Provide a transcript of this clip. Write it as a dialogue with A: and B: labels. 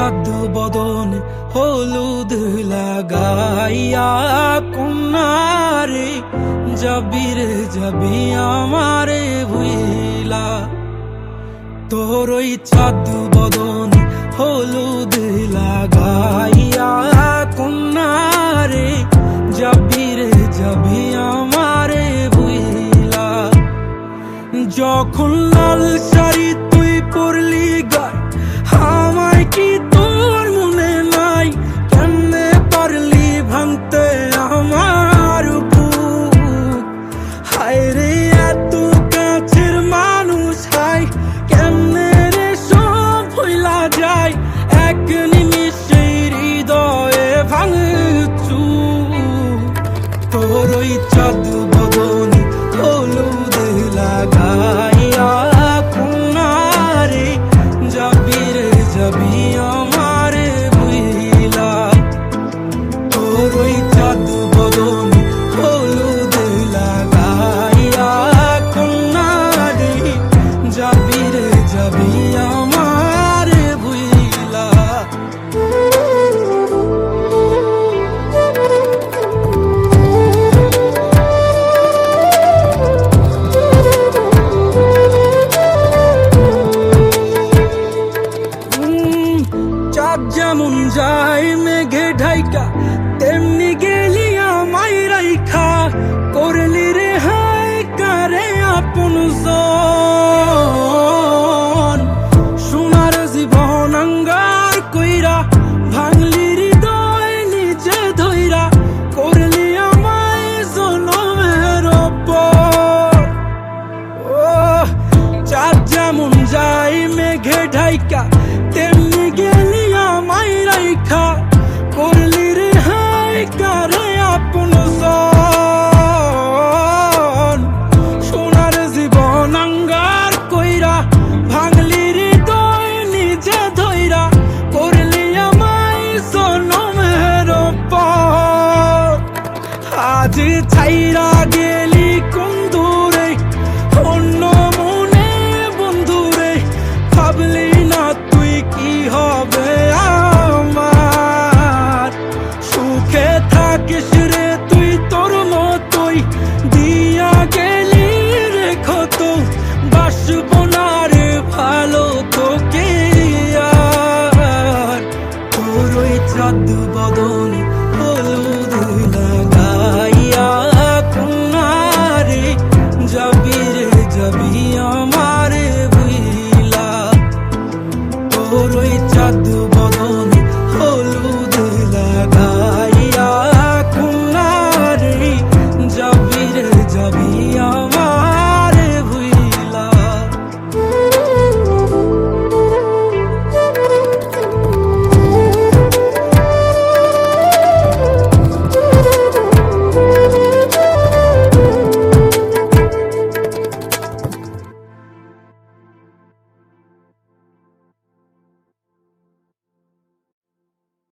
A: চাঁদ বদন হলুদ লাগাইয়া কন্যারে যাবি রে যাবি আমারে ভুইলা। তোর ওই চাঁদ বদন হলুদ লাগাইয়া কন্যারে যাবি রে যাবি আমারে ভুইলা। যখন লাল শাড়ি তুই পরলি গায় আমায় কি তোর মনে নাই? কেমনে পারলি ভাঙতে আমার বুক? হায় রে এত কাছের মানুষ, হায় কেমনে রে সব ভুইলা যায় এক নিমিষে হৃদয়ে ভাঙচু। তোর ওই চাঁদ বদন হলুদ লাগাইয়া কন্যারে যাবি রে যাবি আমারে ভুইলা। তোর ওই চাঁদ বদন হলুদ লাগাইয়া কন্যারে যাবি রে যাবি আমারে ভুইলা। চাঁদ যেমন যায় মেঘে ঢাইকা তেমনি গেলি আমায় রাইখা। করলি রে হায় কারে আপন জন, সোনার জীবন আঙ্গার কইরা ভাঙলি হৃদয় নিজে ধইরা। করলি আমায় জনমের পর। ও চাঁদ যেমন যায় মেঘে ঢাইকা তেমনি গেলি আমায় রাইখা। করলি রে হায় কারে আপন জন, সোনার জীবন আঙ্গার কইরা ভাঙলি হৃদয় নিজে ধইরা। করলি আমায় জনমের পর। আজ ছাইরা গেলি কোন দূরে অন্য মনে বন্ধুরে। ভাবলি না তুই কি হবে আমার? সুখে থাকিস রে তুই তোর মতোই দিয়া গেলি রেখো তো। বাসব না রে ভালো তোকে আর। তোর ওই চাঁদ বদন